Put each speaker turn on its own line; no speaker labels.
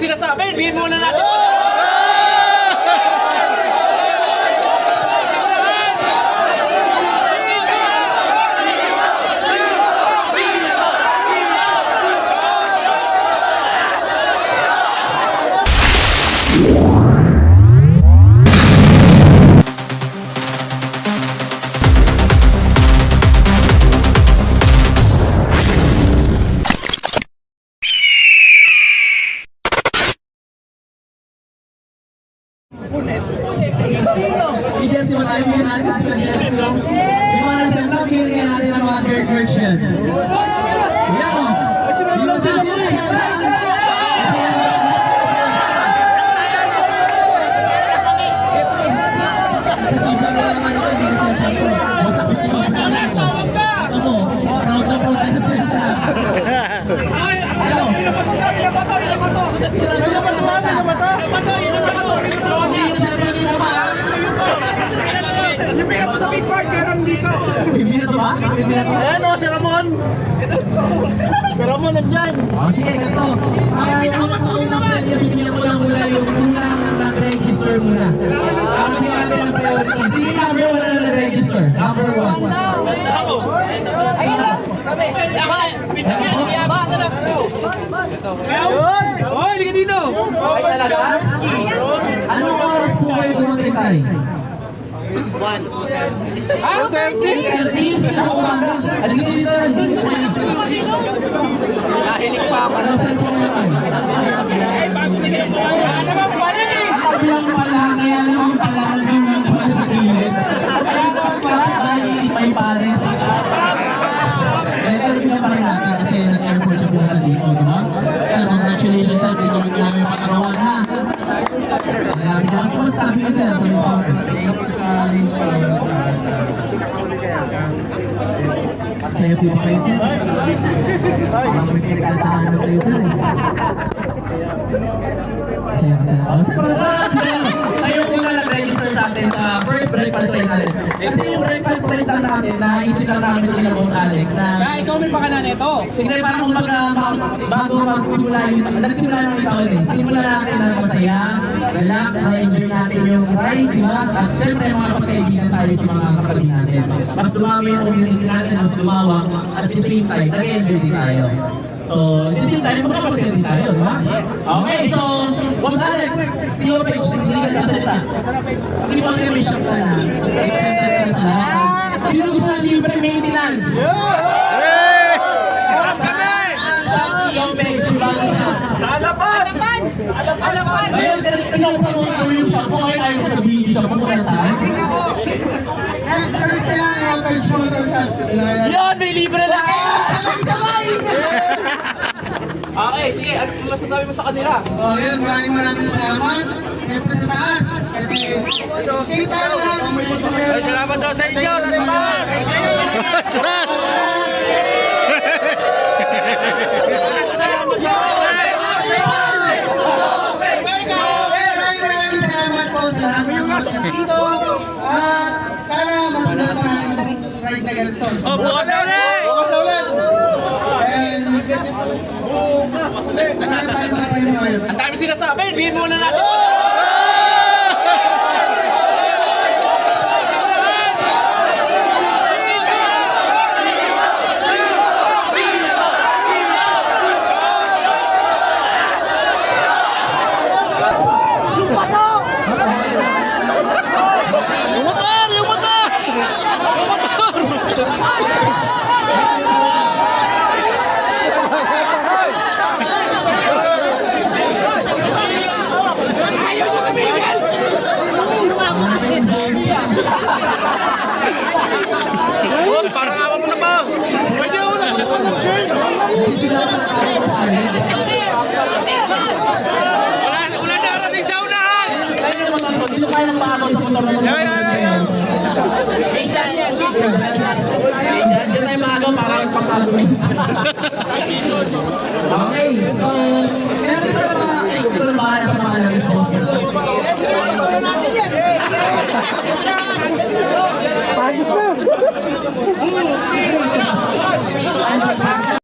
sinasabi, bigyan muna natin.
Bigyan si Matay, bigyan natin si Matay. Yung mga nasenta, bigyan natin ang mga third version. Bigyan mo. Yung nasenta, yung nasenta. Kasi iba mo naman ito, hindi nasenta ko. Masakit yung mga nasenta. Ako, proud na po tayo nasenta. Ano?
Yung pinato sa big park, meron dito.
Bibira to ba? Bibira to?
Ayan o, si Ramon. Si Ramon nandyan.
Oh, sige, ganito. Ay, ako masulit naman. Bibigyan ko lang muna yung unang nag-register muna. Para bigyan natin ang priority. Sino yung number 1 na nag-register? Number 1.
Ayun lang.
Hoy, liga dito.
Anong oras po kayo dumating?
2:30.
30? Ako umaga. Halika dito.
Nahilig pa ako.
Nasaan po kayo kayo?
Ano ba pala eh?
Ako lang pala. Kaya naman pala naman pala sa gilid. Kaya naman pala dahil may pares. Pero pinapari natin kasi nag-airport siya pumunta dito, di ba? Kaya congratulations sir, dito magkilami yung patarawan ha. Kaya naman po sabi ko sir, sa response. Sa'yo po ba kayo sir? Baka may pinagkalatahan na kayo sir. Sa'yo ka sir. Oh, sir, kayo po na nag-register sa atin sa first breakfast rate natin. Kasi yung breakfast rate lang natin, naisip lang namin din Boss Alex na
Kaya ikaw may pakanan ito.
tignan paano bago magsimula yung nagsimula namin ito ulit. Simula natin na masaya, relax, enjoy natin yung ride, di ba? At syempre mga pagkaibigan tayo sa mga kapatid natin. Mas dumami yung community natin, mas lumawak, at at the same time, nag-enjoy din tayo. So, at the same time, magkakasaya din tayo, di ba? Okay, so, Boss Alex, si Opage, hindi ka nakasalita. Hindi ba kayo may shop ka na? Excited ka sa lahat. Sino gusto ng libre maintenance?
Alapan!
Ayun, pinapanood ko yung shop ko ngayon ayaw ko sabihin yung shop ko kung saan.
Yan, may libre lang! Okay, sige. Ano masasabi mo sa kanila?
Oh, yun, maraming salamat. Siyempre sa taas. Kasi kita lahat.
Salamat daw sa inyo!
Maraming salamat po sa lahat ng mga dito. At sana masunod pa natin itong ride na ganito.
Oh, bukas na ulit!
Bukas na ulit! And bukas! Maraming ngayon.
Ang dami sinasabi, bigyan muna natin. Boss, parang awak mo na, boss. Pwede ako na. Wala na arating sa unahan.
Dito kaya ng bago sa motor mo.
Picture yan, picture.
Diyan tayo maaga para pang-bago. Okay, so, kaya rin pala mga ito lang bahala sa mga responses. Pagis na!